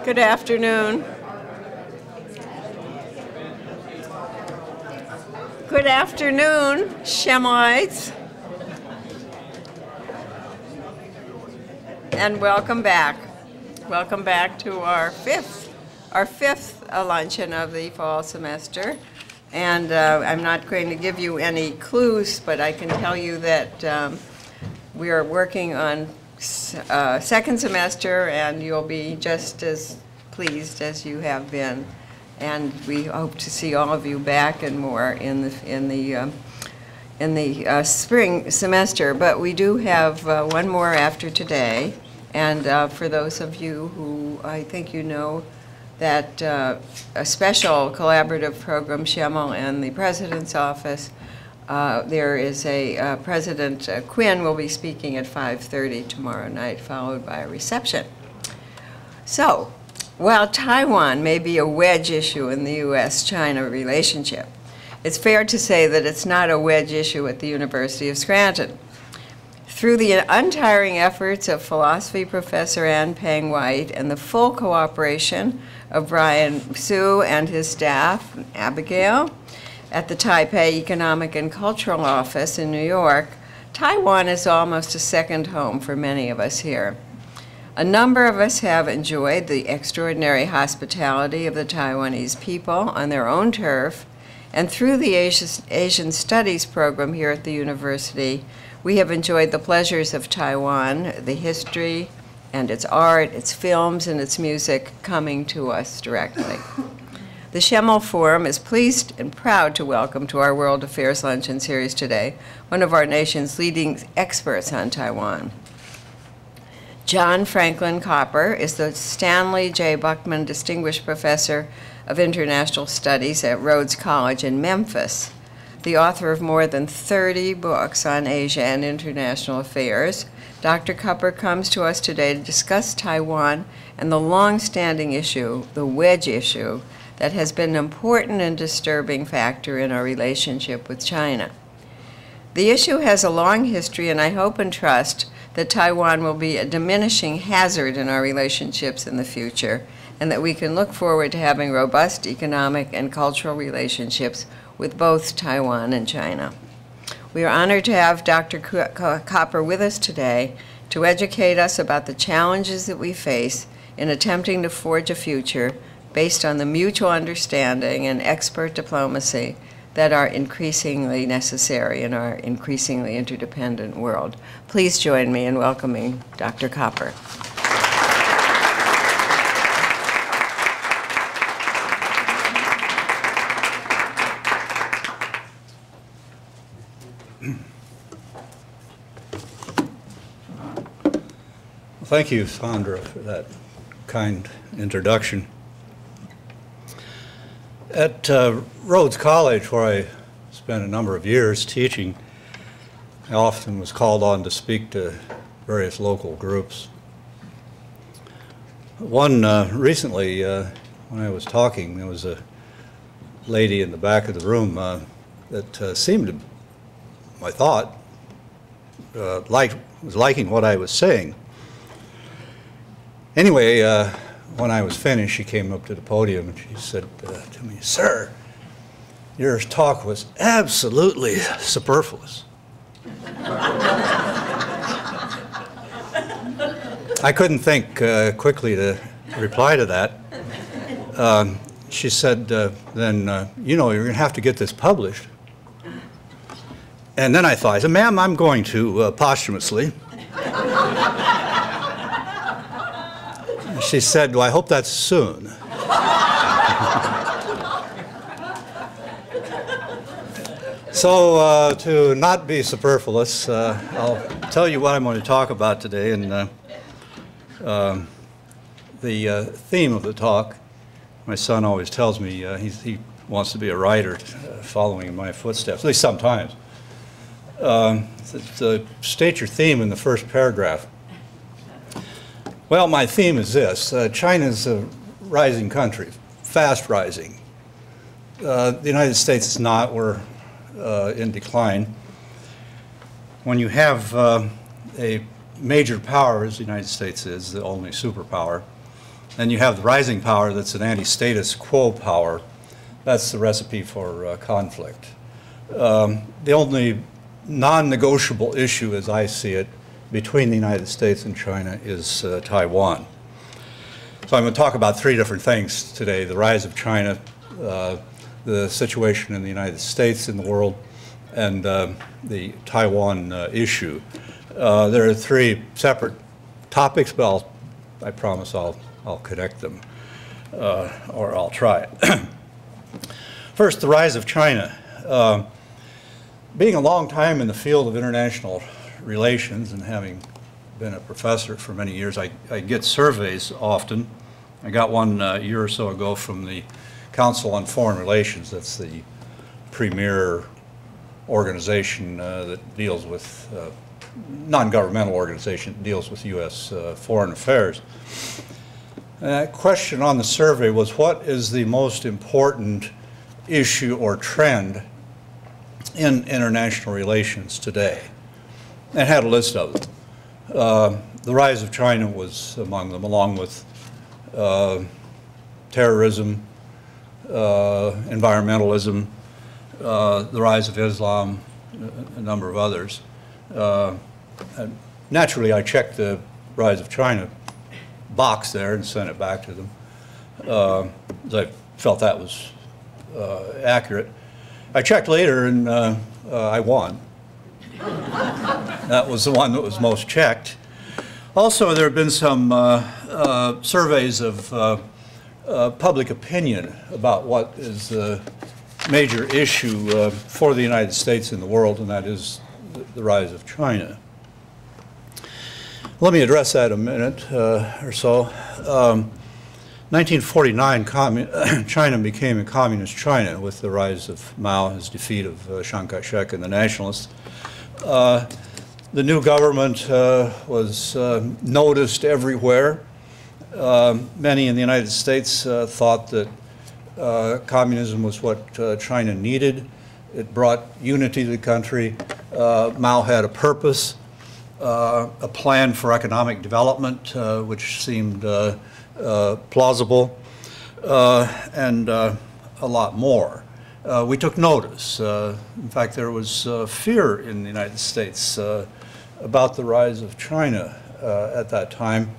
Good afternoon. Good afternoon, Shemalites. And welcome back. Welcome back to our fifth luncheon of the fall semester. And I'm not going to give you any clues, but I can tell you that we are working on second semester, and you'll be just as pleased as you have been. And we hope to see all of you back and more in the spring semester. But we do have one more after today. And for those of you who I think you know that a special collaborative program, Shemal and the President's Office, there is a President Quinn will be speaking at 5:30 tomorrow night, followed by a reception. So, while Taiwan may be a wedge issue in the U.S.-China relationship, it's fair to say that it's not a wedge issue at the University of Scranton. Through the untiring efforts of philosophy professor Ann Peng White and the full cooperation of Brian Su and his staff, Abigail, at the Taipei Economic and Cultural Office in New York, Taiwan is almost a second home for many of us here. A number of us have enjoyed the extraordinary hospitality of the Taiwanese people on their own turf, and through the Asian Studies program here at the university, we have enjoyed the pleasures of Taiwan, the history and its art, its films, and its music coming to us directly. The Shemal Forum is pleased and proud to welcome to our World Affairs Luncheon Series today one of our nation's leading experts on Taiwan. John Franklin Copper is the Stanley J. Buckman Distinguished Professor of International Studies at Rhodes College in Memphis, the author of more than 30 books on Asia and international affairs. Dr. Copper comes to us today to discuss Taiwan and the long-standing issue, the wedge issue, that has been an important and disturbing factor in our relationship with China. The issue has a long history, and I hope and trust that Taiwan will be a diminishing hazard in our relationships in the future, and that we can look forward to having robust economic and cultural relationships with both Taiwan and China. We are honored to have Dr. Copper with us today to educate us about the challenges that we face in attempting to forge a future based on the mutual understanding and expert diplomacy that are increasingly necessary in our increasingly interdependent world. Please join me in welcoming Dr. Copper. Thank you, Sandra, for that kind introduction. At Rhodes College, where I spent a number of years teaching, I often was called on to speak to various local groups. One recently, when I was talking, there was a lady in the back of the room that seemed to, I thought, was liking what I was saying. Anyway, when I was finished, she came up to the podium and she said to me, "Sir, your talk was absolutely superfluous." I couldn't think quickly to reply to that. She said, then, you know, you're going to have to get this published. And then I thought, I said, "Ma'am, I'm going to posthumously." She said, "Well, I hope that's soon." So to not be superfluous, I'll tell you what I'm going to talk about today. And the theme of the talk, my son always tells me he wants to be a writer following in my footsteps, at least sometimes. State your theme in the first paragraph. Well, my theme is this. China's a rising country, fast rising. The United States is not. We're in decline. When you have a major power, as the United States is, the only superpower, and you have the rising power that's an anti-status quo power. That's the recipe for conflict. The only non-negotiable issue, as I see it, between the United States and China is Taiwan. So I'm going to talk about three different things today: the rise of China, the situation in the United States, in the world, and the Taiwan issue. There are three separate topics, but I promise I'll connect them, or I'll try it. First, the rise of China. Being a long time in the field of international relations and having been a professor for many years, I get surveys often. I got one a year or so ago from the Council on Foreign Relations. That's the premier organization that deals with, non-governmental organization that deals with U.S. Foreign affairs. And that question on the survey was, what is the most important issue or trend in international relations today? And it had a list of them. The rise of China was among them, along with terrorism, environmentalism, the rise of Islam, a number of others. And naturally, I checked the rise of China box there and sent it back to them. I felt that was accurate. I checked later, and I won. That was the one that was most checked. Also, there have been some surveys of public opinion about what is the major issue for the United States in the world, and that is the rise of China. Let me address that a minute or so. 1949, China became a communist China with the rise of Mao, his defeat of Chiang Kai-shek and the nationalists. The new government was noticed everywhere. Many in the United States thought that communism was what China needed. It brought unity to the country. Mao had a purpose, a plan for economic development, which seemed plausible, and a lot more. We took notice. In fact, there was fear in the United States about the rise of China at that time,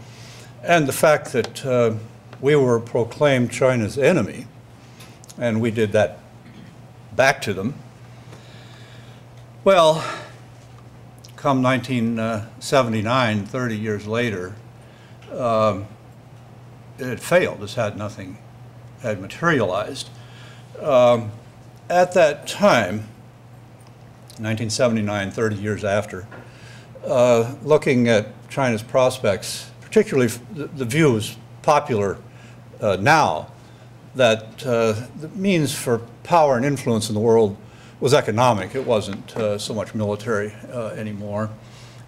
and the fact that we were proclaimed China's enemy, and we did that back to them. Well, come 1979, 30 years later, it had failed. This had nothing, had materialized. At that time, 1979, 30 years after, looking at China's prospects, particularly the view is popular now that the means for power and influence in the world was economic. It wasn't so much military anymore.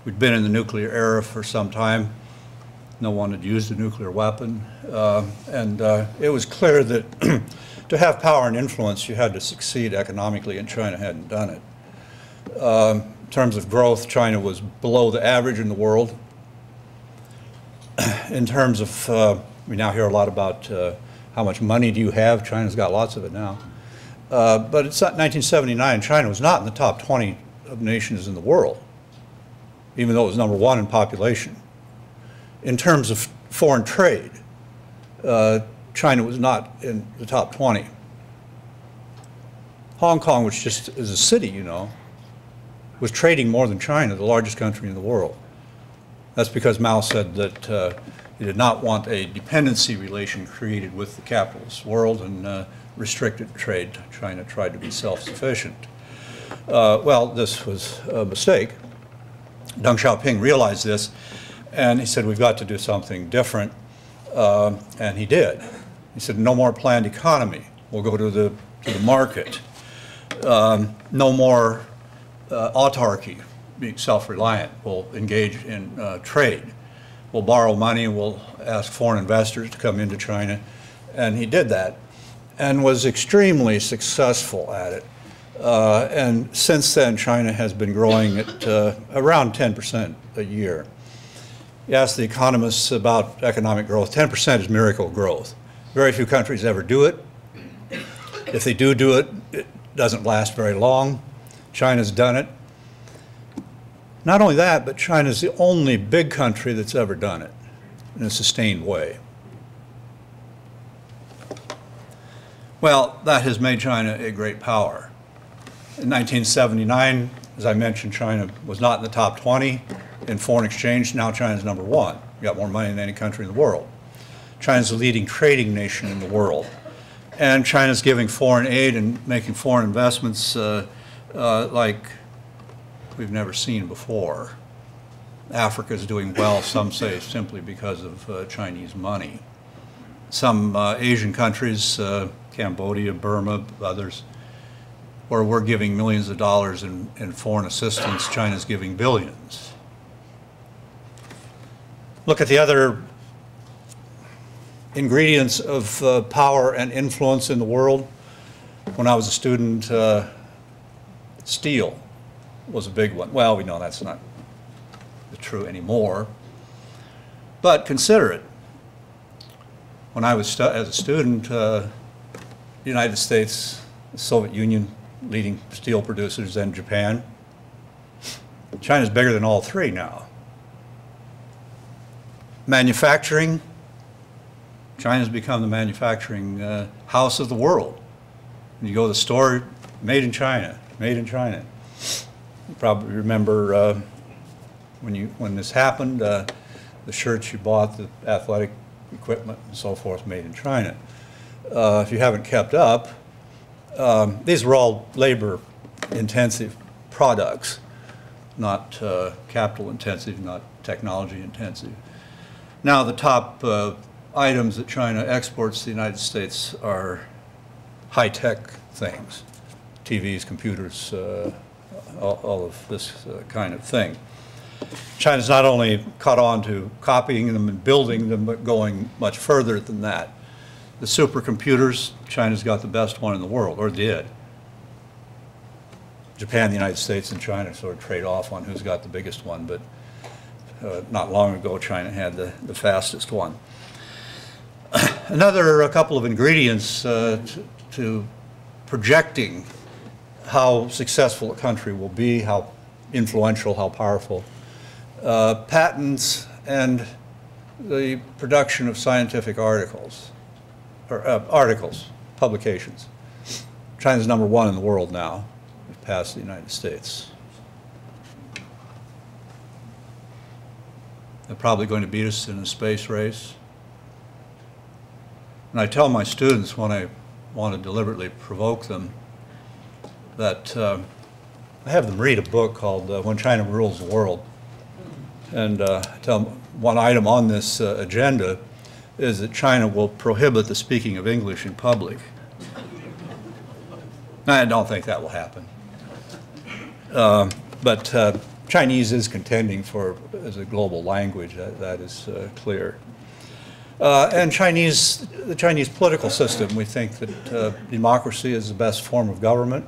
We'd been in the nuclear era for some time. No one had used a nuclear weapon. And it was clear that to have power and influence, you had to succeed economically, and China hadn't done it. In terms of growth, China was below the average in the world. In terms of, we now hear a lot about how much money do you have. China's got lots of it now. But it's not 1979, China was not in the top 20 of nations in the world, even though it was #1 in population. In terms of foreign trade, China was not in the top 20. Hong Kong, which just is a city, you know, was trading more than China, the largest country in the world. That's because Mao said that he did not want a dependency relation created with the capitalist world and restricted trade. China tried to be self-sufficient. Well, this was a mistake. Deng Xiaoping realized this, and he said, we've got to do something different, and he did. He said, no more planned economy. We'll go to the market. No more autarky, being self-reliant. We'll engage in trade. We'll borrow money. We'll ask foreign investors to come into China. And he did that and was extremely successful at it. And since then, China has been growing at around 10% a year. You ask the economists about economic growth, 10% is miracle growth. Very few countries ever do it. If they do it, it doesn't last very long. China's done it. Not only that, but China's the only big country that's ever done it in a sustained way. Well, that has made China a great power. In 1979, as I mentioned, China was not in the top 20 in foreign exchange. Now China's number 1. We've got more money than any country in the world. China's the leading trading nation in the world. And China's giving foreign aid and making foreign investments like we've never seen before. Africa's doing well, some say, simply because of Chinese money. Some Asian countries, Cambodia, Burma, others, where we're giving millions of dollars in foreign assistance, China's giving billions. Look at the other ingredients of power and influence in the world. When I was a student, steel was a big one. Well, we know that's not true anymore, but consider it. When I was as a student, the United States, the Soviet Union, leading steel producers, and Japan. China's bigger than all three now. Manufacturing, China's become the manufacturing house of the world. When you go to the store, made in China, made in China. You probably remember when this happened, the shirts you bought, the athletic equipment and so forth, made in China. If you haven't kept up, these were all labor-intensive products, not capital-intensive, not technology-intensive. Now the top items that China exports to the United States are high-tech things, TVs, computers, all of this kind of thing. China's not only caught on to copying them and building them, but going much further than that. The supercomputers, China's got the best one in the world, or did. Japan, the United States, and China sort of trade off on who's got the biggest one, but not long ago China had the fastest one. A couple of ingredients to projecting how successful a country will be, how influential, how powerful. Patents and the production of scientific articles, publications. China's number 1 in the world now. We've passed the United States. They're probably going to beat us in a space race. And I tell my students when I want to deliberately provoke them that I have them read a book called When China Rules the World. And I tell them one item on this agenda is that China will prohibit the speaking of English in public. I don't think that will happen. But Chinese is contending for as a global language, that is clear. And the Chinese political system, we think that democracy is the best form of government.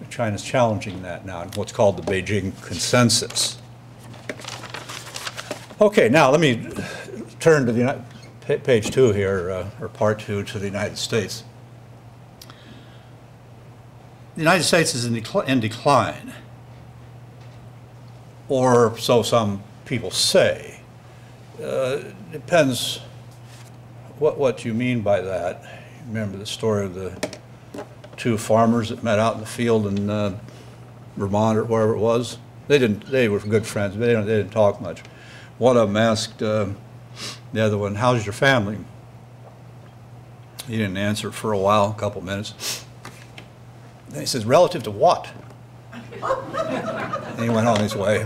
China's challenging that now in what's called the Beijing Consensus. Okay, now let me turn to page 2 here, or part 2, to the United States. The United States is in decline, or so some people say. Depends what you mean by that. Remember the story of the 2 farmers that met out in the field in Vermont or wherever it was? They were good friends, but they didn't talk much. One of them asked the other one, "How's your family?" He didn't answer for a while, a couple minutes. Then he says, "Relative to what?" And he went on his way.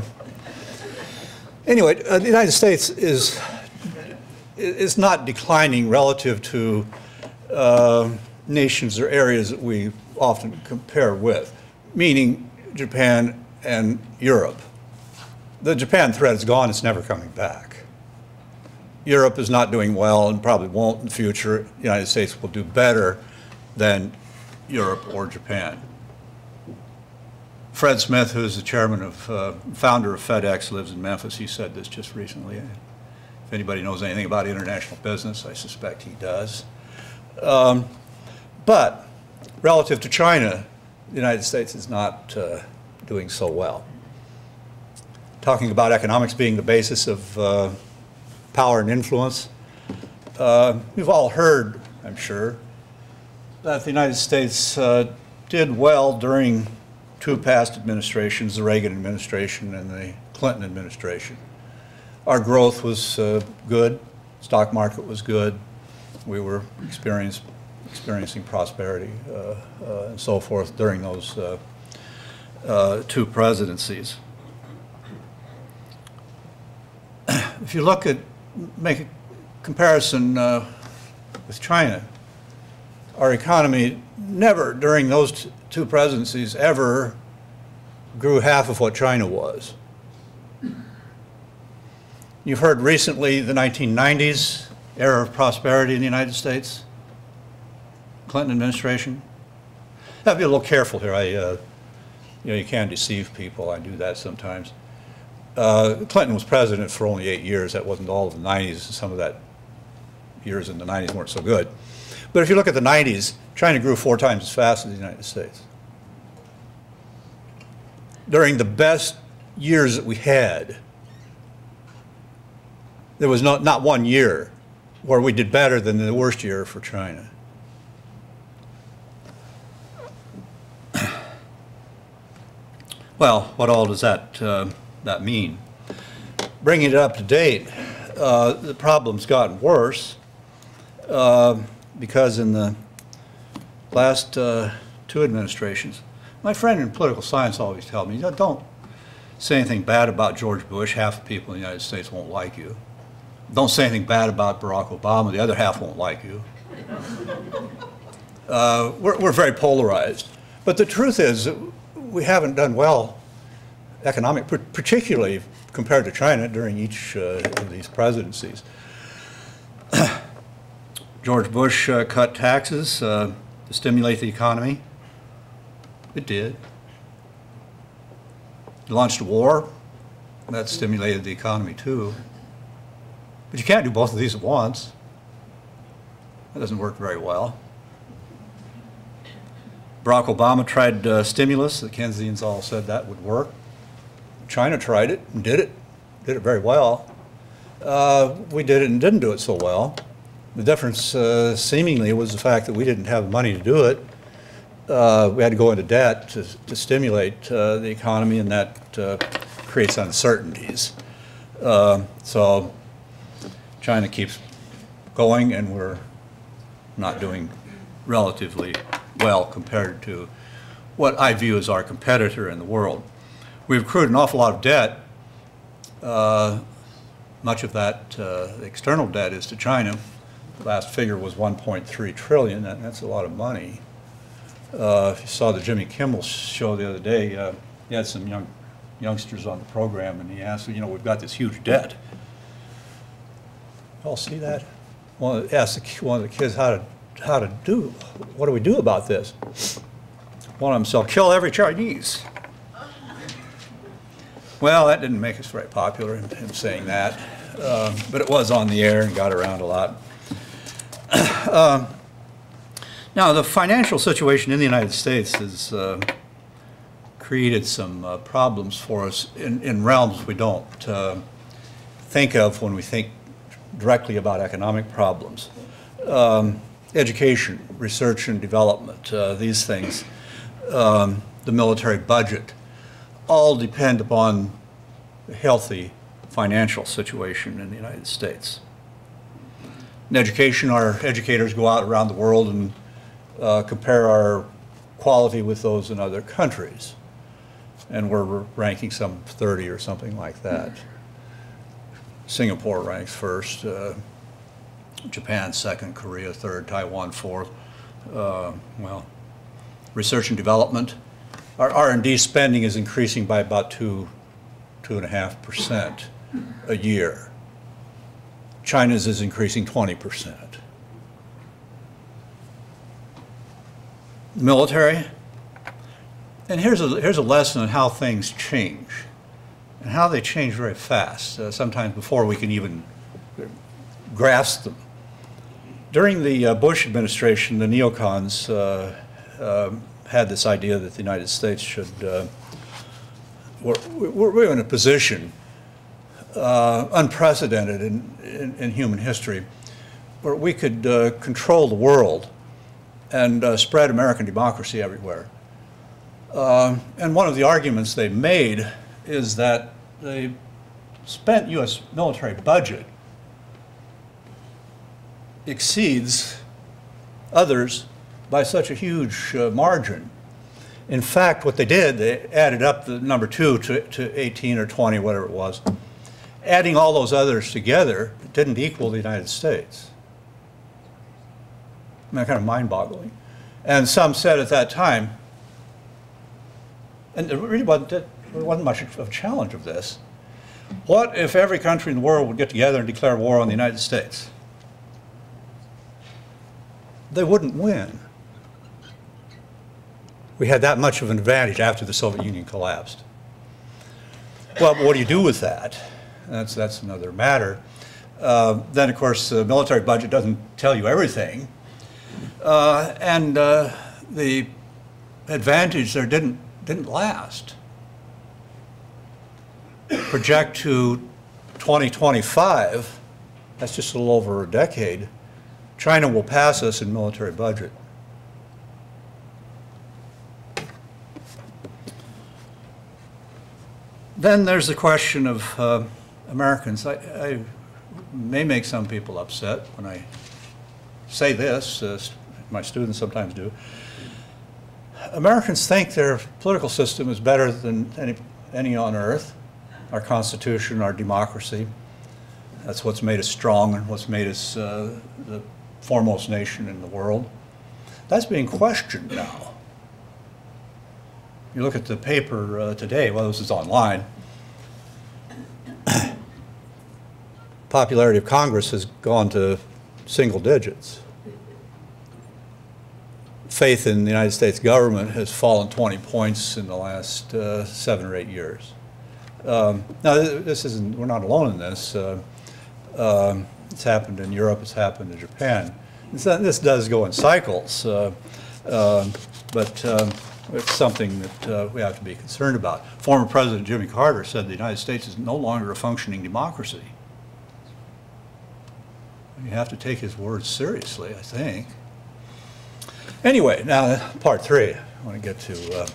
Anyway, the United States is not declining relative to nations or areas that we often compare with, meaning Japan and Europe. The Japan threat is gone, it's never coming back. Europe is not doing well and probably won't in the future. The United States will do better than Europe or Japan. Fred Smith, who's the chairman of, founder of FedEx, lives in Memphis. He said this just recently. If anybody knows anything about international business, I suspect he does. But relative to China, the United States is not doing so well. Talking about economics being the basis of power and influence, you've all heard, I'm sure, that the United States did well during two past administrations, the Reagan administration and the Clinton administration. Our growth was good, stock market was good, we were experiencing prosperity and so forth during those two presidencies. If you look at, make a comparison with China, our economy never during those two presidencies ever grew half of what China was. You've heard recently the 1990s era of prosperity in the United States, Clinton administration. I have to be a little careful here. You know, you can deceive people. I do that sometimes. Clinton was president for only 8 years. That wasn't all of the 90s. Some of that years in the 90s weren't so good. But if you look at the 90s, China grew 4 times as fast as the United States. During the best years that we had, there was not one year where we did better than the worst year for China. Well, what all does that mean? Bringing it up to date, the problem's gotten worse because in the last 2 administrations, my friend in political science always tells me, don't say anything bad about George Bush, half the people in the United States won't like you. Don't say anything bad about Barack Obama, the other half won't like you. We're very polarized. But the truth is, we haven't done well particularly compared to China during each of these presidencies. George Bush cut taxes to stimulate the economy. It did. He launched a war. That stimulated the economy too. But you can't do both of these at once. That doesn't work very well. Barack Obama tried stimulus. The Keynesians all said that would work. China tried it and did it very well. We did it and didn't do it so well. The difference seemingly was the fact that we didn't have money to do it. We had to go into debt to stimulate the economy, and that creates uncertainties. So China keeps going, and we're not doing relatively well compared to what I view as our competitor in the world. We've accrued an awful lot of debt. Much of that external debt is to China. The last figure was 1.3 trillion. That's a lot of money. If you saw the Jimmy Kimmel show the other day, he had some youngsters on the program, and he asked, you know, we've got this huge debt. You all see that? Asked one of the kids what do we do about this? One of them said, kill every Chinese. Well, that didn't make us very popular, him saying that, but it was on the air and got around a lot. Now, the financial situation in the United States has created some problems for us in realms we don't think of when we think directly about economic problems. Education, research and development, these things, the military budget, all depend upon a healthy financial situation in the United States. In education, our educators go out around the world and compare our quality with those in other countries. And we're ranking some 30 or something like that. Singapore ranks first, Japan second, Korea third, Taiwan fourth. Well, research and development. Our R&D spending is increasing by about 2.5% a year. China's is increasing 20%. Military, And here's a lesson on how things change, and how they change very fast, sometimes before we can even grasp them. During the Bush administration, the neocons had this idea that the United States should, we're in a position unprecedented in human history where we could control the world and spread American democracy everywhere. And one of the arguments they made is that the spent U.S. military budget exceeds others by such a huge margin. In fact, what they did, they added up the number 2 to 18 or 20, whatever it was. Adding all those others together didn't equal the United States. I mean, kind of mind-boggling. And some said at that time, and there really wasn't much of a challenge of this, what if every country in the world would get together and declare war on the United States? They wouldn't win. We had that much of an advantage after the Soviet Union collapsed. Well, but what do you do with that? That's another matter. Then, of course, the military budget doesn't tell you everything. And the advantage there didn't last. Project to 2025, that's just a little over a decade, China will pass us in military budget. Then there's the question of Americans. I may make some people upset when I say this, my students sometimes do. Americans think their political system is better than any on earth, our Constitution, our democracy. That's what's made us strong and what's made us the foremost nation in the world. That's being questioned now. You look at the paper today, well, this is online. Popularity of Congress has gone to single digits. Faith in the United States government has fallen 20 points in the last 7 or 8 years. Now, we're not alone in this. It's happened in Europe, it's happened in Japan. This does go in cycles, but it's something that we have to be concerned about. Former President Jimmy Carter said the United States is no longer a functioning democracy. You have to take his words seriously, I think. Anyway, now part 3. I want to get to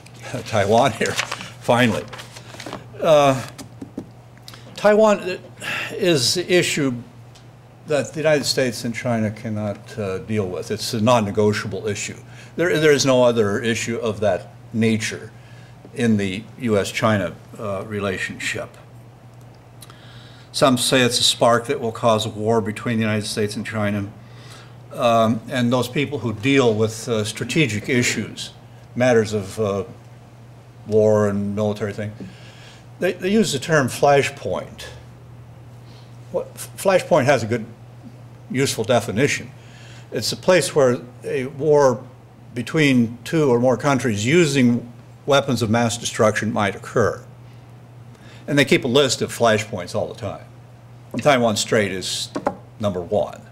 Taiwan here, finally. Taiwan is the issue that the United States and China cannot deal with. It's a non-negotiable issue. There is no other issue of that nature in the U.S.-China relationship. Some say it's a spark that will cause a war between the United States and China. And those people who deal with strategic issues, matters of war and military thing, they use the term flashpoint. Flashpoint has a good, useful definition. It's a place where a war between 2 or more countries using weapons of mass destruction might occur. And they keep a list of flashpoints all the time. And Taiwan Strait is number 1.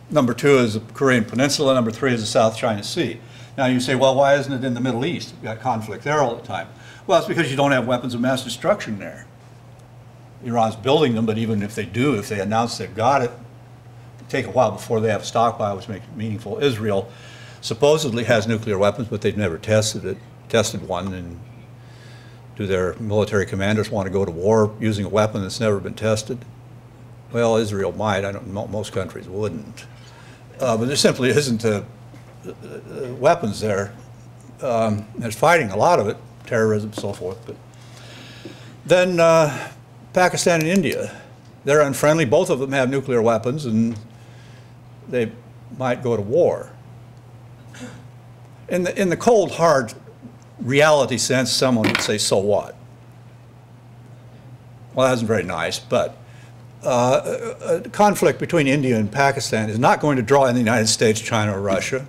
Number 2 is the Korean Peninsula. Number 3 is the South China Sea. Now you say, well, why isn't it in the Middle East? You've got conflict there all the time. Well, it's because you don't have weapons of mass destruction there. Iran's building them, but even if they do, if they announce they've got it, it'll take a while before they have a stockpile, which makes it meaningful. Israel supposedly has nuclear weapons, but they've never tested one. And do their military commanders want to go to war using a weapon that's never been tested? Well, Israel might. I don't know, most countries wouldn't. But there simply isn't weapons there. There's fighting, a lot of it, terrorism, so forth. But then Pakistan and India, they're unfriendly. Both of them have nuclear weapons, and they might go to war. In the cold, hard reality sense, someone would say, so what? Well, that isn't very nice, but a conflict between India and Pakistan is not going to draw in the United States, China, or Russia.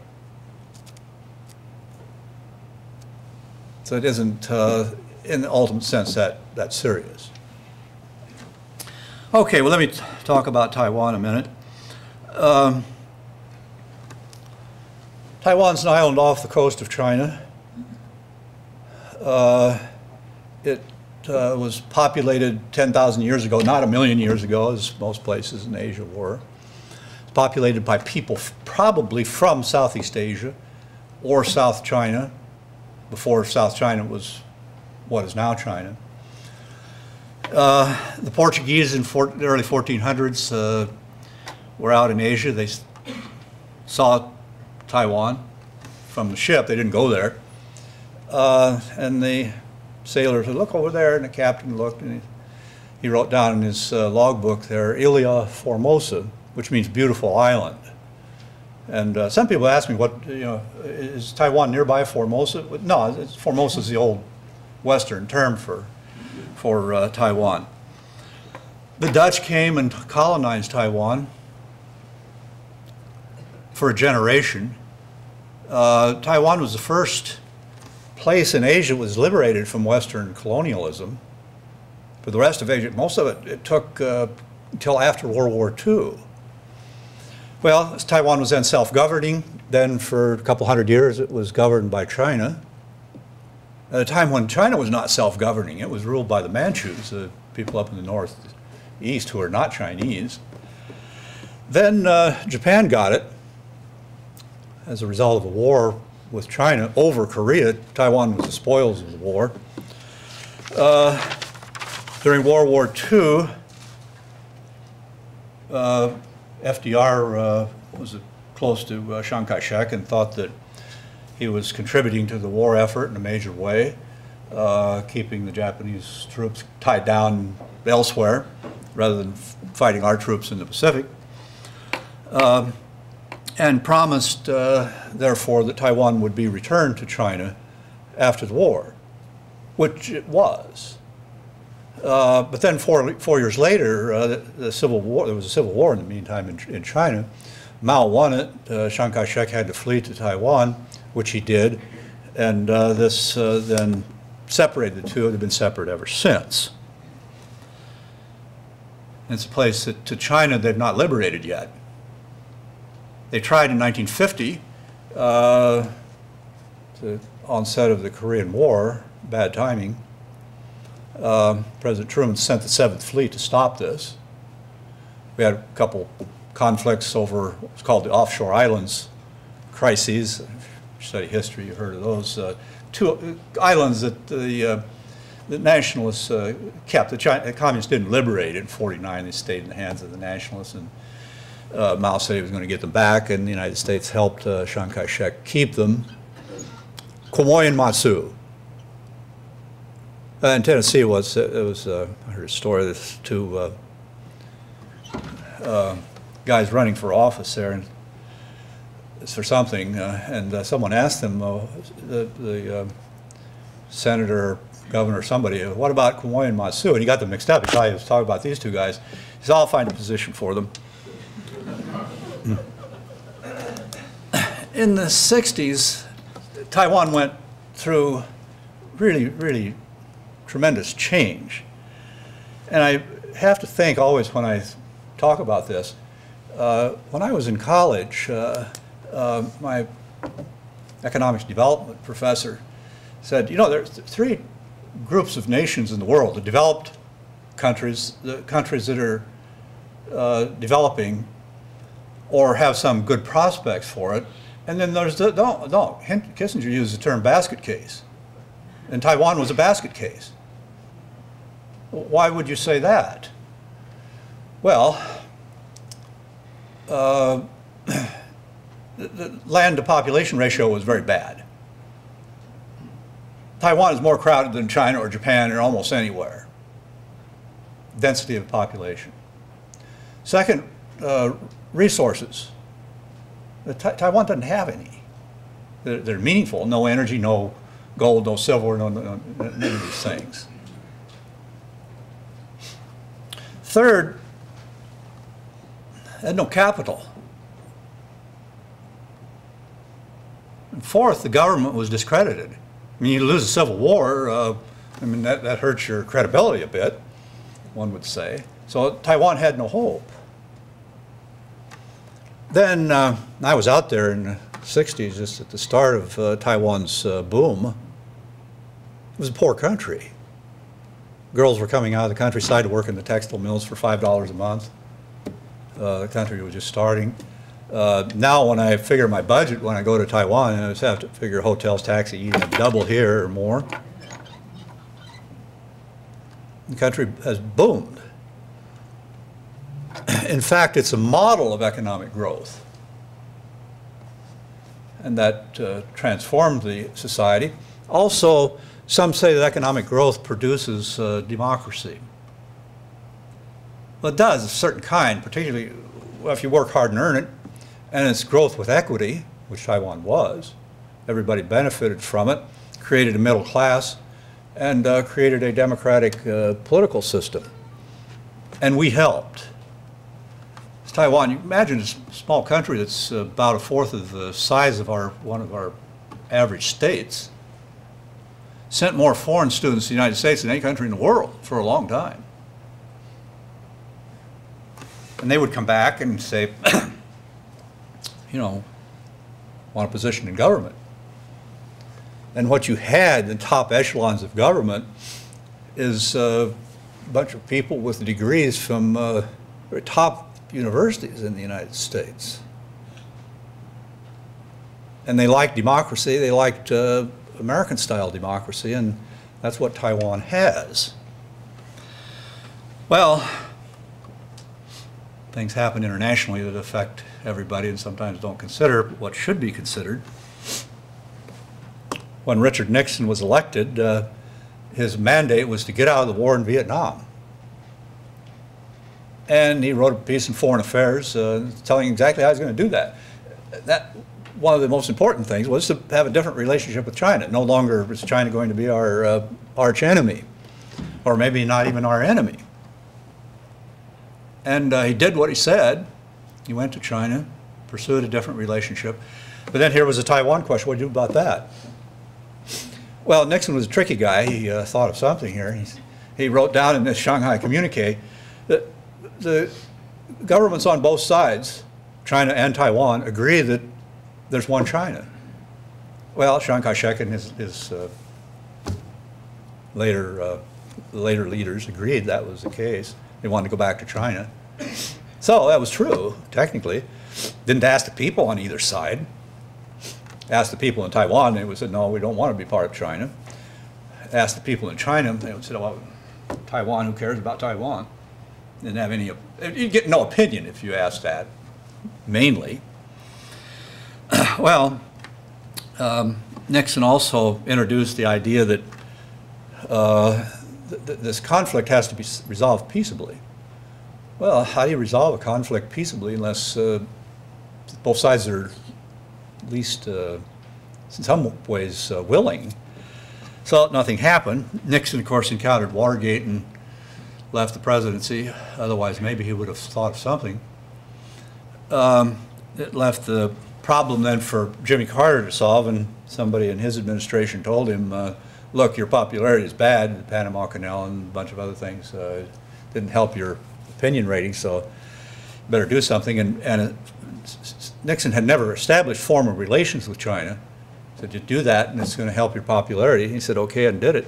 So it isn't, in the ultimate sense, that serious. Okay, well, let me talk about Taiwan a minute. Taiwan's an island off the coast of China. It was populated 10,000 years ago, not a million years ago, as most places in Asia were. It's populated by people probably from Southeast Asia or South China, before South China was what is now China. The Portuguese in the early 1400s were out in Asia. They saw Taiwan from the ship. They didn't go there. And the sailor said, look over there, and the captain looked, and he wrote down in his logbook there, Ilia Formosa, which means beautiful island. And some people ask me, is Taiwan nearby Formosa? No, Formosa is the old Western term for Taiwan. The Dutch came and colonized Taiwan for a generation. Taiwan was the first place in Asia that was liberated from Western colonialism. For the rest of Asia, most of it took until after World War II. Well, Taiwan was then self-governing. Then for a couple hundred years, it was governed by China. At a time when China was not self-governing, it was ruled by the Manchus, the people up in the northeast who are not Chinese. Then Japan got it as a result of a war with China over Korea. Taiwan was the spoils of the war. During World War II, FDR was close to Chiang Kai-shek and thought that he was contributing to the war effort in a major way, keeping the Japanese troops tied down elsewhere rather than fighting our troops in the Pacific, and promised, therefore, that Taiwan would be returned to China after the war, which it was. But then 4 years later, the Civil War, there was a civil war in the meantime in China. Mao won it. Chiang Kai-shek had to flee to Taiwan, which he did, and this then separated the two. They've been separate ever since. It's a place that to China they've not liberated yet. They tried in 1950, the onset of the Korean War, bad timing. President Truman sent the 7th Fleet to stop this. We had a couple conflicts over what's called the offshore islands crises. If you study history, you've heard of those. Two islands that the nationalists kept. The communists didn't liberate it in '49. They stayed in the hands of the nationalists, and Mao said he was going to get them back, and the United States helped Chiang Kai-shek keep them. Quemoy and Matsu. In Tennessee, I heard a story of this two guys running for office there, and for something, and someone asked them, the senator, governor, somebody, what about Quemoy and Matsu? And he got them mixed up. He thought he was talking about these two guys. He said, I'll find a position for them. In the 60s, Taiwan went through really tremendous change. And I have to think always when I talk about this, when I was in college, my economics development professor said, there's 3 groups of nations in the world: the developed countries, the countries that are developing or have some good prospects for it, and then there's Kissinger used the term basket case, and Taiwan was a basket case. Why would you say that? Well, the land to population ratio was very bad. Taiwan is more crowded than China or Japan or almost anywhere. Density of population. Second, resources. Taiwan doesn't have any. They're meaningful. No energy, no gold, no silver, none of these things. Third, had no capital. And fourth, the government was discredited. mean, you lose a civil war, I mean, that hurts your credibility a bit, one would say. So Taiwan had no hope. Then I was out there in the 60s, just at the start of Taiwan's boom. It was a poor country. Girls were coming out of the countryside to work in the textile mills for $5 a month. The country was just starting. Now when I figure my budget when I go to Taiwan, I just have to figure hotels, taxi, even double here or more. The country has boomed. In fact, it's a model of economic growth. And that transformed the society. Also, some say that economic growth produces democracy. Well, it does, a certain kind, particularly if you work hard and earn it, and it's growth with equity, which Taiwan was. Everybody benefited from it, created a middle class, and created a democratic political system. And we helped. It's Taiwan, you imagine a small country that's about a fourth of the size of one of our average states, sent more foreign students to the United States than any country in the world for a long time. And they would come back and say, you know, want a position in government. And what you had in top echelons of government is a bunch of people with degrees from top universities in the United States. And they liked democracy, they liked American-style democracy, and that's what Taiwan has. Well, things happen internationally that affect everybody and sometimes don't consider what should be considered. When Richard Nixon was elected, his mandate was to get out of the war in Vietnam. And he wrote a piece in Foreign Affairs telling exactly how he was going to do that. One of the most important things was to have a different relationship with China. No longer was China going to be our arch enemy, or maybe not even our enemy. And he did what he said. He went to China, pursued a different relationship. But then here was the Taiwan question. What do you do about that? Well, Nixon was a tricky guy. He thought of something here. He wrote down in this Shanghai communique that the governments on both sides, China and Taiwan, agree that there's one China. Well, Chiang Kai-shek and his later leaders agreed that was the case. They wanted to go back to China. So that was true, technically. Didn't ask the people on either side. Asked the people in Taiwan, they would say, no, we don't want to be part of China. Asked the people in China, they would say, well, Taiwan, who cares about Taiwan? Didn't have any, you'd get no opinion if you asked that, mainly. Well, Nixon also introduced the idea that this conflict has to be resolved peaceably. Well, how do you resolve a conflict peaceably unless both sides are at least in some ways willing? So nothing happened. Nixon, of course, encountered Watergate and left the presidency. Otherwise, maybe he would have thought of something. It left the problem then for Jimmy Carter to solve, and somebody in his administration told him, look, your popularity is bad, the Panama Canal and a bunch of other things didn't help your opinion rating, so you better do something. And Nixon had never established formal relations with China. He said, you do that and it's going to help your popularity. He said, okay, and did it.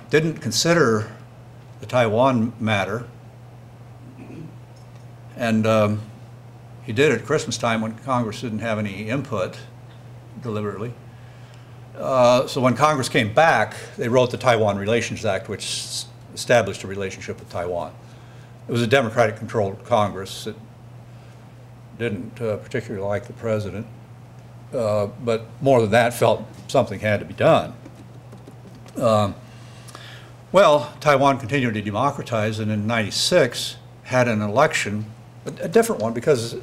Didn't consider the Taiwan matter. And he did it at Christmas time when Congress didn't have any input, deliberately. So when Congress came back, they wrote the Taiwan Relations Act, which established a relationship with Taiwan. It was a Democratic-controlled Congress. It didn't particularly like the president, but more than that, felt something had to be done. Well, Taiwan continued to democratize, and in '96 had an election, a different one, because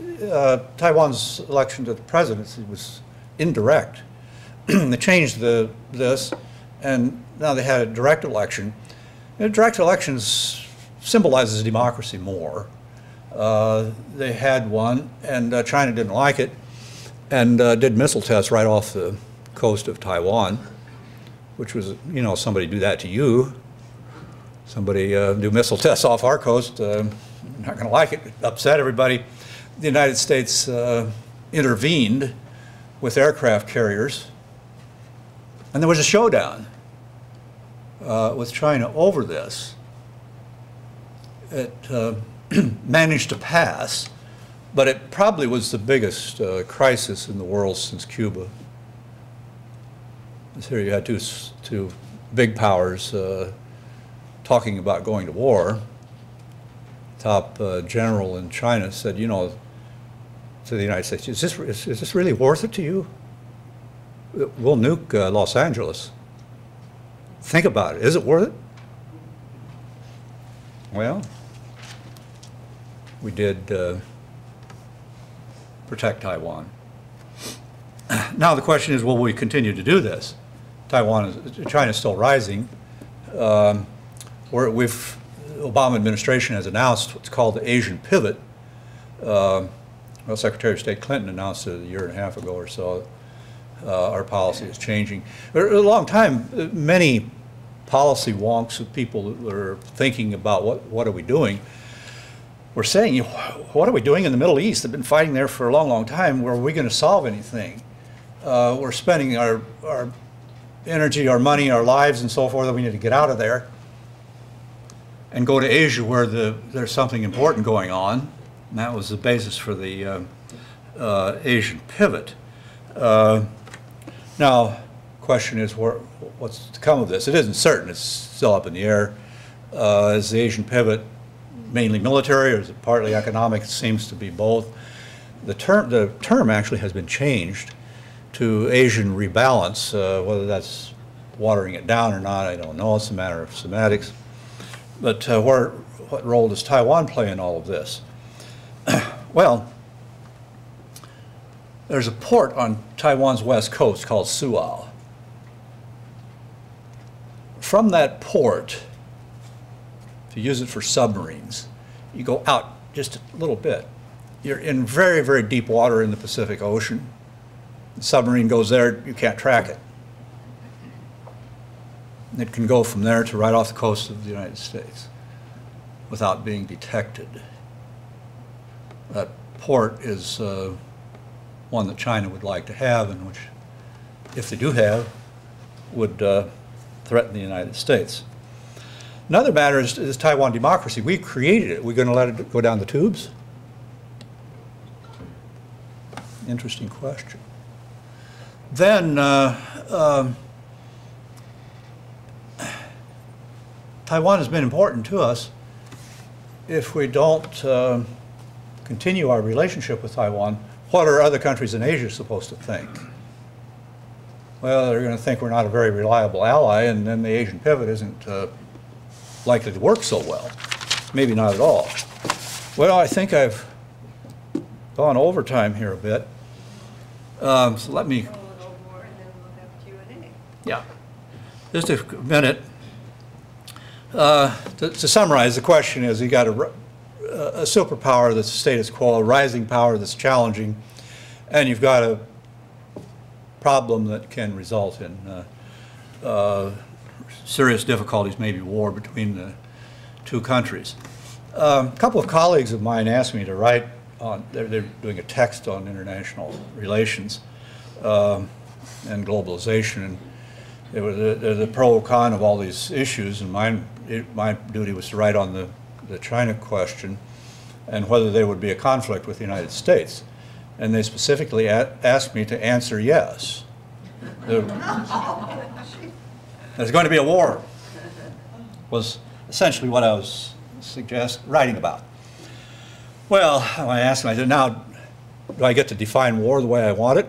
Taiwan's election to the presidency was indirect. They changed this, and now they had a direct election. And direct elections symbolizes democracy more. They had one, and China didn't like it, and did missile tests right off the coast of Taiwan, which was, you know, somebody do that to you. Somebody do missile tests off our coast, not going to like it, upset everybody. The United States intervened with aircraft carriers, and there was a showdown with China over this. It managed to pass, but it probably was the biggest crisis in the world since Cuba. So here you had two big powers talking about going to war. Top general in China said, you know, to the United States, is this really worth it to you? We'll nuke Los Angeles. Think about it. Is it worth it? Well, we did protect Taiwan. Now the question is, will we continue to do this? China's still rising. The Obama administration has announced what's called the Asian pivot. Well, Secretary of State Clinton announced it a year and a half ago or so. Our policy is changing. For a long time, many policy wonks of people that are thinking about what are we doing were saying, what are we doing in the Middle East? They've been fighting there for a long, long time. Where are we going to solve anything? We're spending our energy, our money, our lives, and so forth. We need to get out of there and go to Asia, where there's something important going on. And that was the basis for the Asian pivot. Now, question is, what's to come of this? It isn't certain. It's still up in the air. Is the Asian pivot mainly military, or is it partly economic? It seems to be both. The term actually has been changed to Asian rebalance. Whether that's watering it down or not, I don't know. It's a matter of semantics. But what role does Taiwan play in all of this? Well, there's a port on Taiwan's west coast called Suao. From that port, if you use it for submarines, you go out just a little bit. You're in very, very deep water in the Pacific Ocean. The submarine goes there, you can't track it. It can go from there to right off the coast of the United States without being detected. That port is one that China would like to have, and which, if they do have, would threaten the United States. Another matter is Taiwan democracy. We created it. We're going to let it go down the tubes? Interesting question. Then Taiwan has been important to us. If we don't continue our relationship with Taiwan, what are other countries in Asia supposed to think? Well, they're going to think we're not a very reliable ally, and then the Asian pivot isn't likely to work so well. Maybe not at all. Well, I think I've gone overtime here a bit. So let me... Yeah. Just a minute. To summarize, the question is, you got a superpower that's status quo, a rising power that's challenging, and you've got a problem that can result in serious difficulties, maybe war between the two countries. A couple of colleagues of mine asked me to write on, they're doing a text on international relations and globalization, and there's a pro con of all these issues, and my duty was to write on the China question and whether there would be a conflict with the United States. And they specifically asked me to answer yes. There's going to be a war, was essentially what I was writing about. Well, I asked them, I said, now, do I get to define war the way I want it?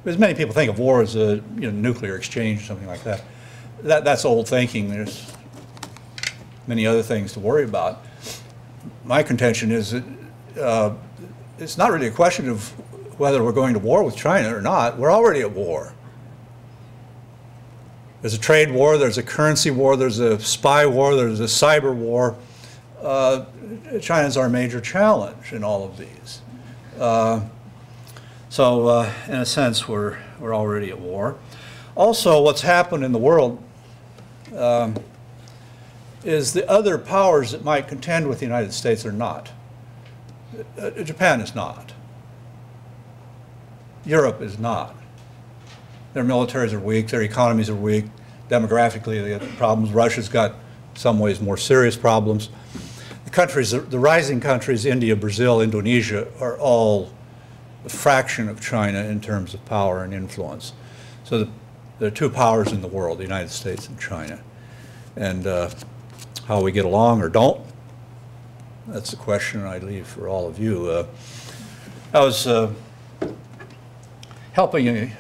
Because many people think of war as a nuclear exchange or something like that. That's old thinking. There's many other things to worry about. My contention is that it's not really a question of whether we're going to war with China or not. We're already at war. There's a trade war, there's a currency war, there's a spy war, there's a cyber war. China's our major challenge in all of these. So in a sense, we're we're already at war. Also, what's happened in the world is the other powers that might contend with the United States are not. Japan is not. Europe is not. Their militaries are weak, their economies are weak, demographically they have problems. Russia's got, in some ways, more serious problems. The countries, the rising countries, India, Brazil, Indonesia, are all a fraction of China in terms of power and influence. So there are two powers in the world, the United States and China. And how we get along or don't, that's the question I leave for all of you. I was helping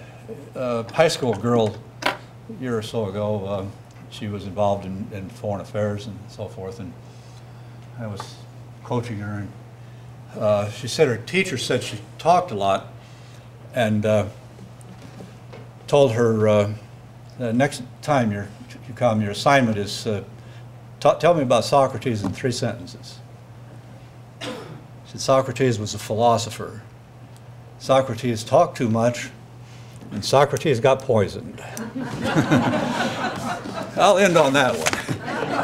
a high school girl a year or so ago. She was involved in foreign affairs and so forth, and I was coaching her, and she said her teacher said she talked a lot, and told her next time you come, your assignment is tell me about Socrates in 3 sentences. She said Socrates was a philosopher. Socrates talked too much, and Socrates got poisoned. I'll end on that one.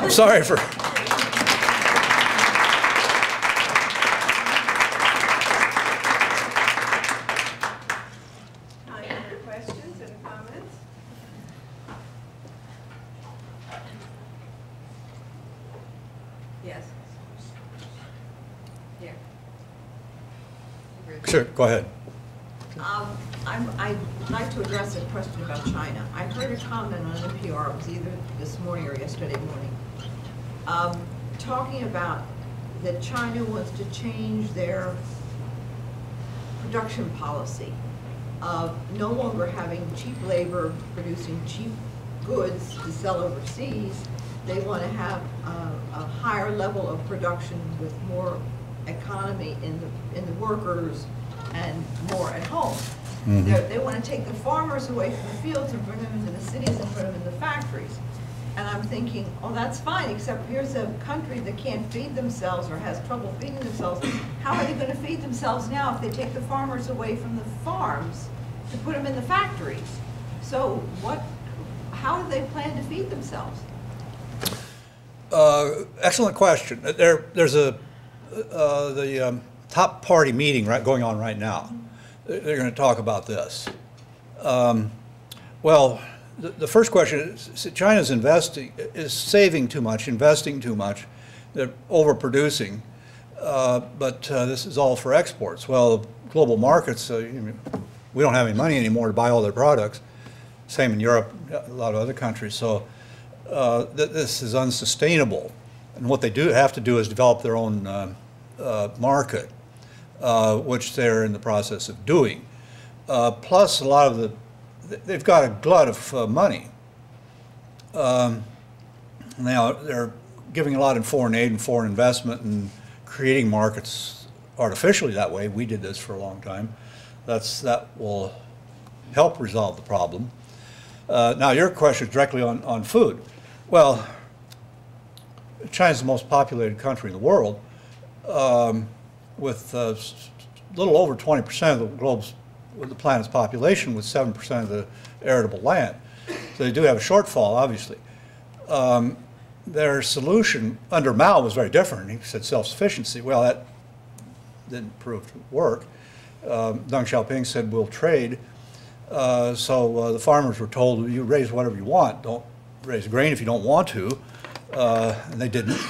I'm sorry for... Questions and comments? Yes. Yeah. Sure, go ahead. I'd like to address a question about China. I heard a comment on NPR, it was either this morning or yesterday morning, talking about that China wants to change their production policy of no longer having cheap labor producing cheap goods to sell overseas. They want to have a higher level of production with more economy in the workers and more at home. Mm-hmm. They want to take the farmers away from the fields and bring them into the cities and put them in the factories. And I'm thinking, oh, that's fine, except here's a country that can't feed themselves or has trouble feeding themselves. How are they going to feed themselves now if they take the farmers away from the farms to put them in the factories? So how do they plan to feed themselves? Excellent question. There's the top party meeting going on right now. They're going to talk about this. Well, the first question is China's is saving too much, investing too much. They're overproducing, but this is all for exports. Well, global markets, we don't have any money anymore to buy all their products. Same in Europe, a lot of other countries. So this is unsustainable. And what they have to do is develop their own market, which they're in the process of doing. Plus, a lot of they've got a glut of money. Now, they're giving a lot in foreign aid and foreign investment and creating markets artificially that way. We did this for a long time. That will help resolve the problem. Now, your question is directly on food. Well, China's the most populated country in the world, with a little over 20% of the planet's population, with 7% of the arable land. So they do have a shortfall, obviously. Their solution under Mao was very different. He said self-sufficiency. Well, that didn't prove to work. Deng Xiaoping said we'll trade. So the farmers were told, you raise whatever you want. Don't raise grain if you don't want to. And they didn't.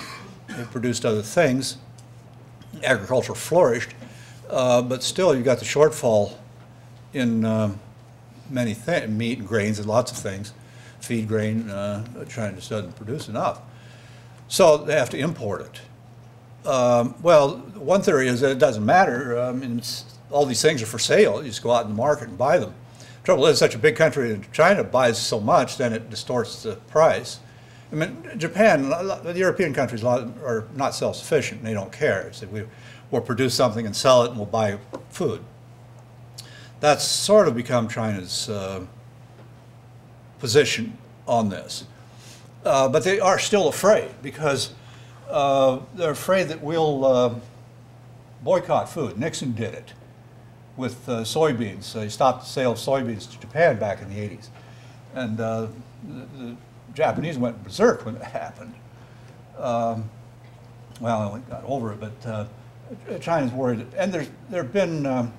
They produced other things. Agriculture flourished. But still, you got the shortfall in many things, meat and grains and lots of things. Feed grain, China just doesn't produce enough. So they have to import it. Well, one theory is that it doesn't matter. All these things are for sale. You just go out in the market and buy them. The trouble is, such a big country as China buys so much, then it distorts the price. I mean, Japan, the European countries are not self-sufficient. They don't care. So we'll produce something and sell it, and we'll buy food. That's sort of become China's position on this. But they are still afraid because they're afraid that we'll boycott food. Nixon did it. with soybeans. He stopped the sale of soybeans to Japan back in the 80s. And the Japanese went berserk when it happened. Well, we got over it, but China's worried. And there have been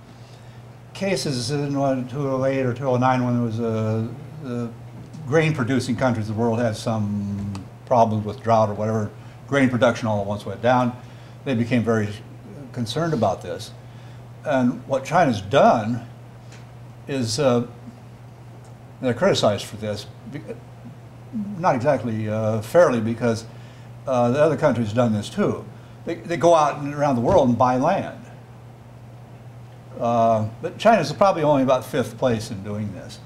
cases in 2008 or 2009 when there was the grain-producing countries of the world had some problems with drought or whatever. Grain production all at once went down. They became very concerned about this. And what China's done is, they're criticized for this, not exactly fairly, because the other countries have done this too. They go out and around the world and buy land. But China's probably only about 5th place in doing this.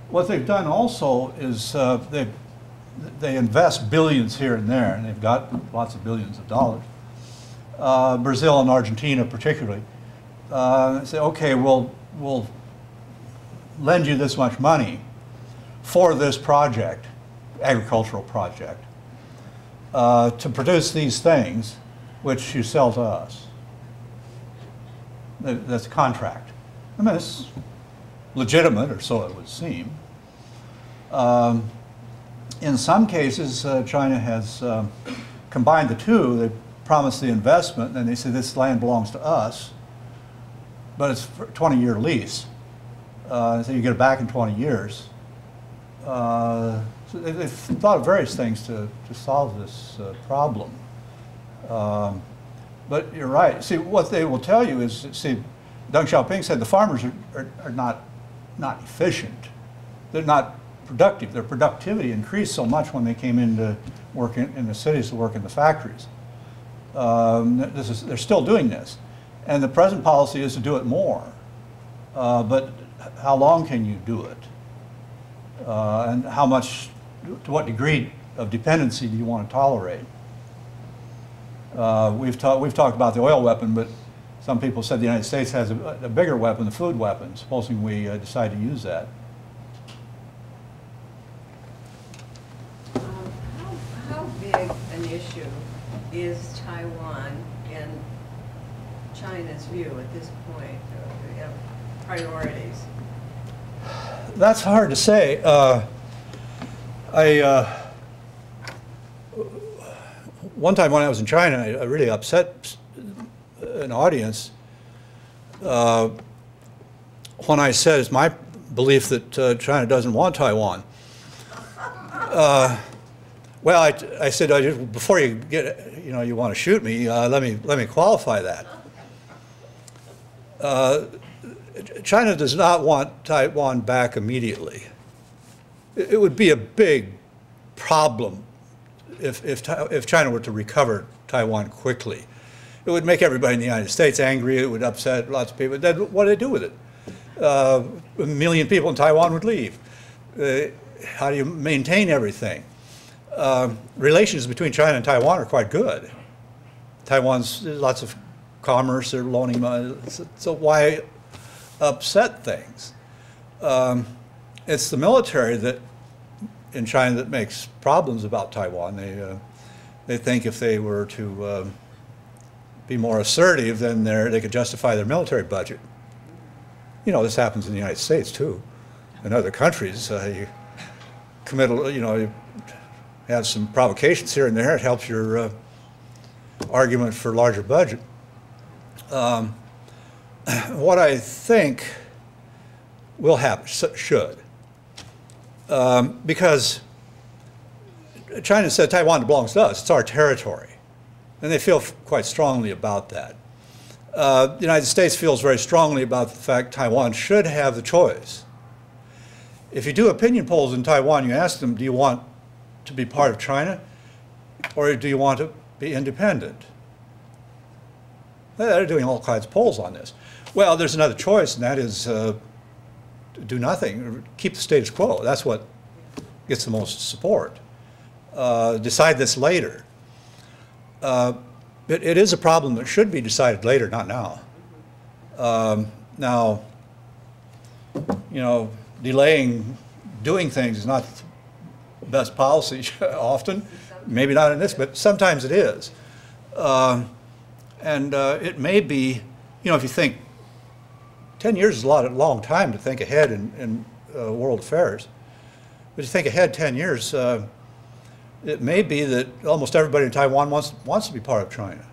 What they've done also is they invest billions here and there, and they've got lots of billions of dollars. Brazil and Argentina particularly say, okay, we'll lend you this much money for this project, agricultural project, to produce these things which you sell to us. That's a contract. I mean, it's legitimate, or so it would seem. In some cases, China has combined the two. They promise the investment, and then they say this land belongs to us, but it's for a 20-year lease. So you get it back in 20 years. So they've thought of various things to solve this problem. But you're right. See, what they will tell you is, see, Deng Xiaoping said the farmers are not efficient. They're not productive. Their productivity increased so much when they came into work in the cities to work in the factories. They're still doing this. And the present policy is to do it more. But how long can you do it? And how much, to what degree of dependency do you want to tolerate? We've talked about the oil weapon, but some people said the United States has a bigger weapon, the food weapon, supposing we decide to use that. How big an issue is Taiwan in China's view at this point of priorities? That's hard to say. One time when I was in China, I really upset an audience when I said it's my belief that China doesn't want Taiwan. Well, I said, before you get, you want to shoot me, let me qualify that. China does not want Taiwan back immediately. It would be a big problem if China were to recover Taiwan quickly. It would make everybody in the United States angry. It would upset lots of people. Then what do they do with it? A million people in Taiwan would leave. How do you maintain everything? Relations between China and Taiwan are quite good. There's lots of commerce, they're loaning money. So why upset things? It's the military that in China that makes problems about Taiwan. They think if they were to be more assertive, then they could justify their military budget. This happens in the United States too. In other countries, you commit, you have some provocations here and there. It helps your argument for larger budget. What I think will happen, should, because China said Taiwan belongs to us, it's our territory, and they feel quite strongly about that. The United States feels very strongly about the fact Taiwan should have the choice. If you do opinion polls in Taiwan, you ask them, do you want to be part of China, or do you want to be independent? They're doing all kinds of polls on this. Well, there's another choice, and that is do nothing, keep the status quo. That's what gets the most support. Decide this later. It is a problem that should be decided later, not now. Now, delaying doing things is not the best policy often. Maybe not in this, but sometimes it is. And it may be, if you think 10 years is a long time to think ahead in world affairs. But you think ahead 10 years, it may be that almost everybody in Taiwan wants to be part of China.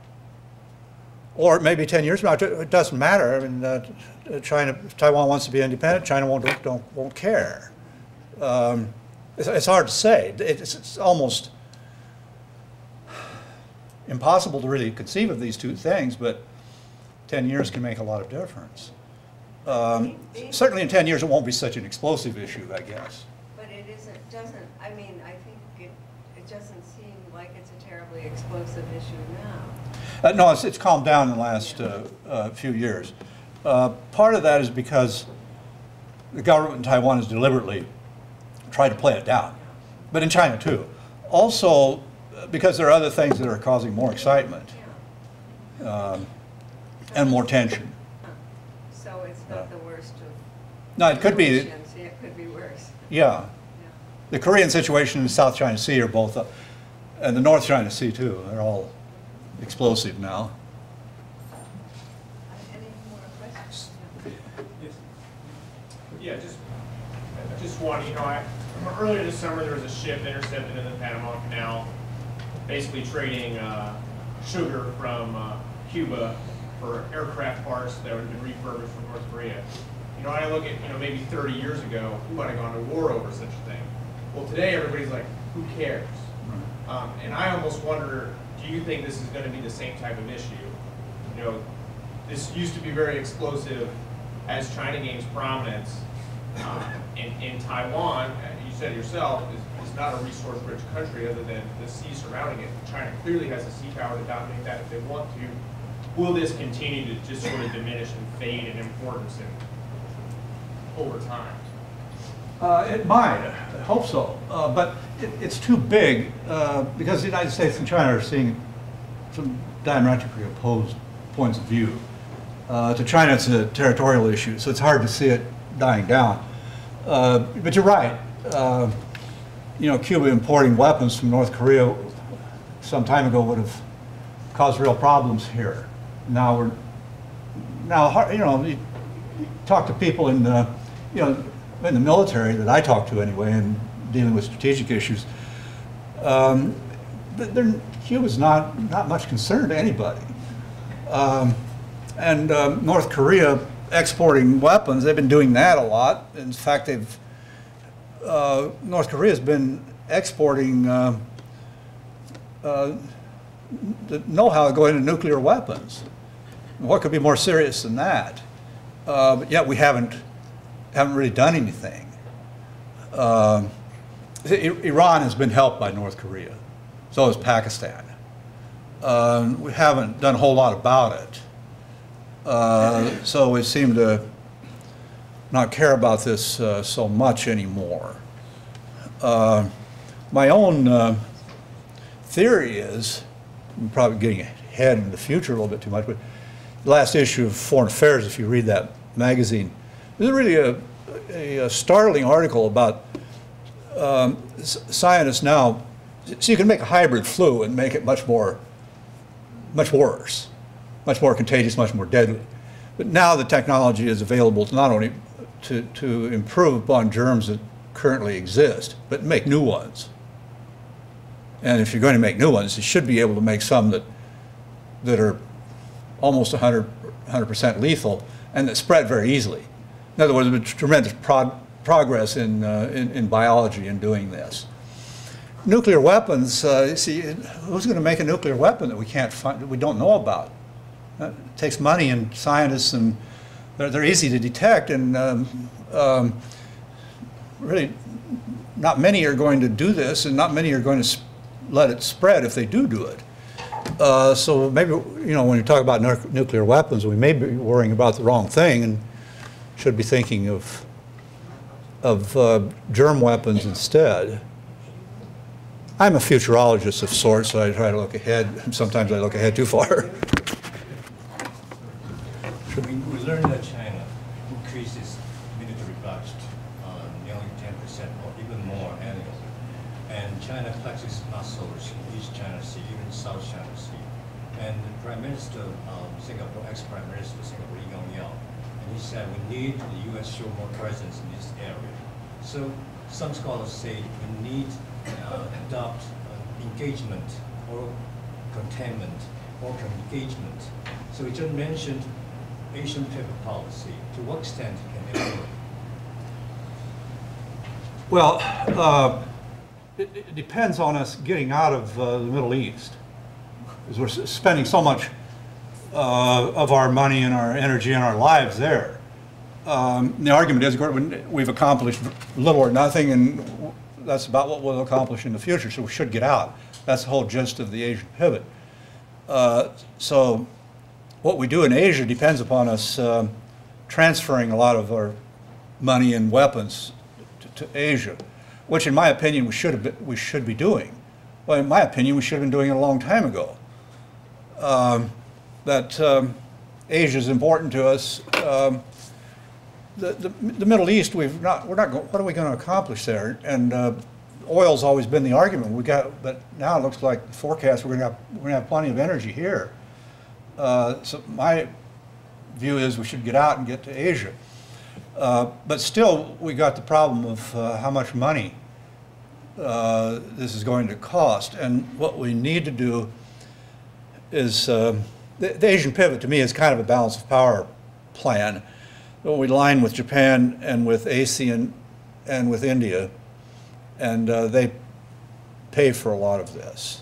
Or maybe 10 years from now, it doesn't matter. I mean, if Taiwan wants to be independent, China won't care. It's hard to say. It's almost impossible to really conceive of these two things, but 10 years can make a lot of difference. Certainly in 10 years it won't be such an explosive issue, I guess. But it doesn't, I mean, I think it doesn't seem like it's a terribly explosive issue now. No, it's calmed down in the last few years. Part of that is because the government in Taiwan has deliberately tried to play it down, but in China too. Also, because there are other things that are causing more excitement and more tension. So it's not the worst of No, it could be. relations. Yeah, it could be worse. Yeah. The Korean situation and the South China Sea are both, and the North China Sea too, they're all explosive now. Any more questions? Yes. Yeah, just one, you know, earlier this summer there was a ship intercepted in the Panama Canal, basically trading sugar from Cuba for aircraft parts that had been refurbished from North Korea. You know, I look at, you know, maybe 30 years ago, we might have gone to war over such a thing. Well, today everybody's like, who cares? And I almost wonder, do you think this is going to be the same type of issue? You know, this used to be very explosive as China gains prominence. In Taiwan, you said yourself, is not a resource-rich country other than the sea surrounding it. China clearly has a sea power to dominate that if they want to. Will this continue to just sort of diminish and fade in importance over time? It might, I hope so, but it's too big because the United States and China are seeing some diametrically opposed points of view. To China, it's a territorial issue, so it's hard to see it dying down. But you're right. You know, Cuba importing weapons from North Korea some time ago would have caused real problems here. Now you know, you talk to people in you know, in the military that I talk to anyway, and dealing with strategic issues. Cuba's not much concern to anybody. And North Korea exporting weapons, they've been doing that a lot. In fact, North Korea has been exporting the know-how going into nuclear weapons. What could be more serious than that? But yet we haven't really done anything. Iran has been helped by North Korea. So has Pakistan. We haven't done a whole lot about it. So we seem to not care about this so much anymore. My own theory is, I'm probably getting ahead in the future a little bit too much, but the last issue of Foreign Affairs, if you read that magazine, there's really a startling article about scientists now. So you can make a hybrid flu and make it much worse, much more contagious, much more deadly. But now the technology is available to not only to improve upon germs that currently exist, but make new ones. And if you're going to make new ones, you should be able to make some that are almost 100% lethal and that spread very easily. In other words, there's been tremendous progress in biology in doing this. Nuclear weapons, see, who's going to make a nuclear weapon that we can't find, that we don't know about? It takes money and scientists, and they're easy to detect, and really not many are going to do this, and not many are going to let it spread if they do it. So maybe, you know, when you talk about nuclear weapons, we may be worrying about the wrong thing and should be thinking of germ weapons instead. I'm a futurologist of sorts, so I try to look ahead. Sometimes I look ahead too far. We learned that China increases military budget nearly 10% or even more annually. And China flexes muscles in East China Sea, even South China Sea. And the Prime Minister of Singapore, ex-Prime Minister of Singapore, Lee Kuan Yew, and he said we need the U.S. show more presence in this area. So some scholars say we need adopt engagement or containment or engagement. So he just mentioned Asian pivot policy. To what extent can it work? Well, it depends on us getting out of the Middle East, because we're spending so much of our money and our energy and our lives there. The argument is we've accomplished little or nothing, and that's about what we'll accomplish in the future, so we should get out. That's the whole gist of the Asian pivot. So what we do in Asia depends upon us transferring a lot of our money and weapons to Asia, which in my opinion we should be doing. Well, in my opinion, we should have been doing it a long time ago. Asia is important to us. The Middle East, we're not what are we going to accomplish there? And oil's always been the argument. But now it looks like the forecast we're going to have plenty of energy here. So my view is we should get out and get to Asia. But still, we got the problem of how much money this is going to cost. And what we need to do is, the Asian pivot to me is kind of a balance of power plan. We line with Japan and with ASEAN and with India, and they pay for a lot of this.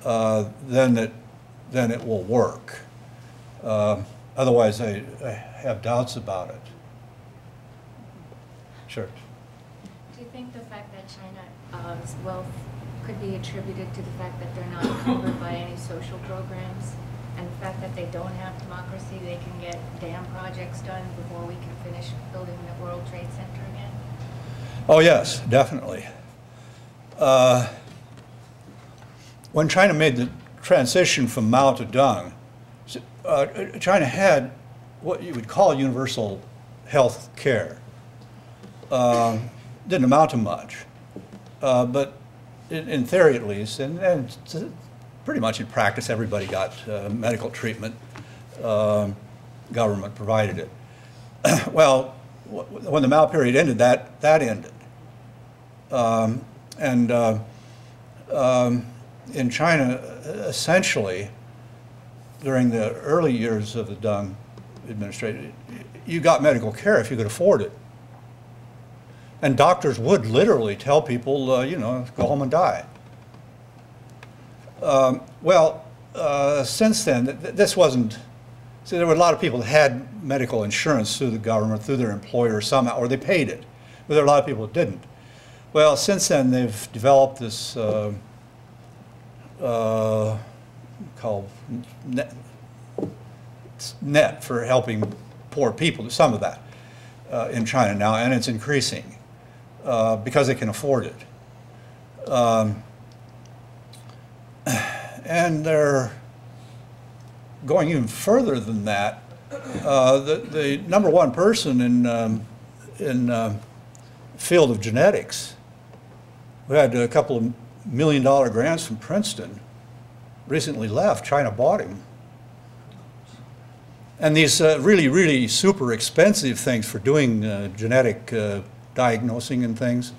Then it will work. Otherwise, I have doubts about it. Sure. Do you think the fact that China's wealth could be attributed to the fact that they're not covered by any social programs, and the fact that they don't have democracy, they can get dam projects done before we can finish building the World Trade Center again? Oh yes, definitely. When China made the transition from Mao to Deng, China had what you would call universal health care. Didn't amount to much, but in theory at least, and pretty much in practice, everybody got medical treatment. Government provided it. Well, when the Mao period ended, that ended. In China, essentially, during the early years of the Deng administration, you got medical care if you could afford it. And doctors would literally tell people, go home and die. Since then, this wasn't, see, there were a lot of people that had medical insurance through the government, through their employer somehow, or they paid it. But there are a lot of people that didn't. Well, since then, they've developed this called net for helping poor people, some of that in China now, and it's increasing because they can afford it. And they're going even further than that. The number one person in field of genetics, who had a couple of $1 million grants from Princeton, recently left. China bought him. And these really, really super expensive things for doing genetic diagnosing and things,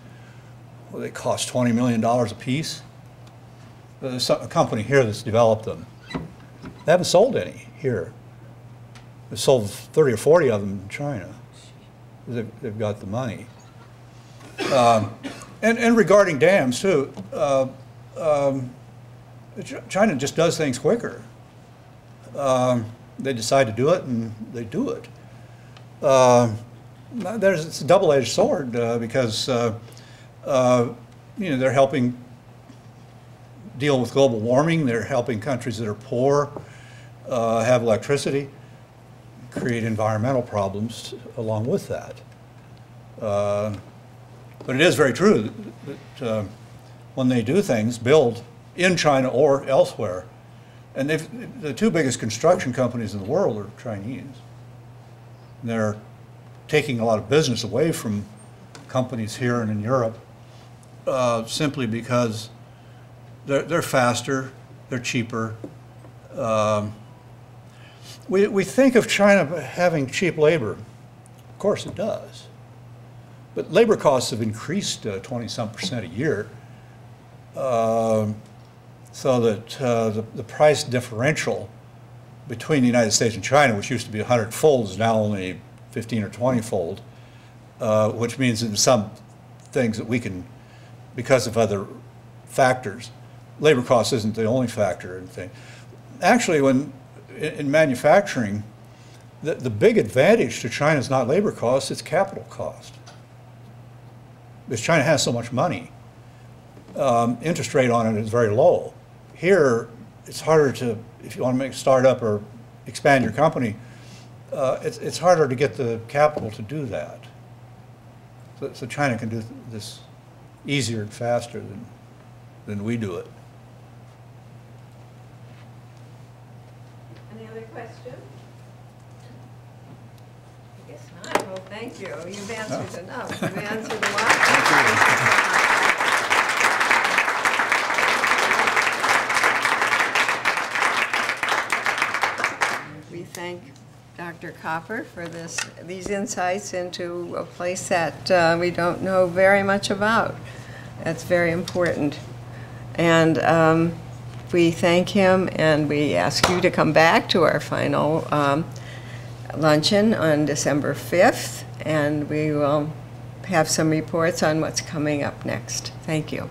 well, they cost $20 million a piece. There's a company here that's developed them. They haven't sold any here. They've sold 30 or 40 of them in China. They've got the money. And regarding dams, too, China just does things quicker. They decide to do it, and they do it. It's a double-edged sword because they're helping deal with global warming. They're helping countries that are poor have electricity, create environmental problems along with that. But it is very true that when they do things, build in China or elsewhere, and the two biggest construction companies in the world are Chinese. They're taking a lot of business away from companies here and in Europe simply because they're faster, they're cheaper. We think of China having cheap labor. Of course it does. But labor costs have increased 20-some% a year, so that the price differential between the United States and China, which used to be 100-fold, is now only 15 or 20-fold, which means in some things that we can, because of other factors, labor cost isn't the only factor in things. Actually, when in manufacturing, the big advantage to China is not labor cost, it's capital cost. Because China has so much money. Interest rate on it is very low. Here, it's harder to, if you want to make a startup or expand your company, it's harder to get the capital to do that. So China can do this easier and faster than we do it. Any other questions? I guess not. Well, thank you. You've answered enough. You've answered a lot. We thank Dr. Copper for these insights into a place that we don't know very much about. That's very important. And we thank him, and we ask you to come back to our final luncheon on December 5th, and we will have some reports on what's coming up next. Thank you.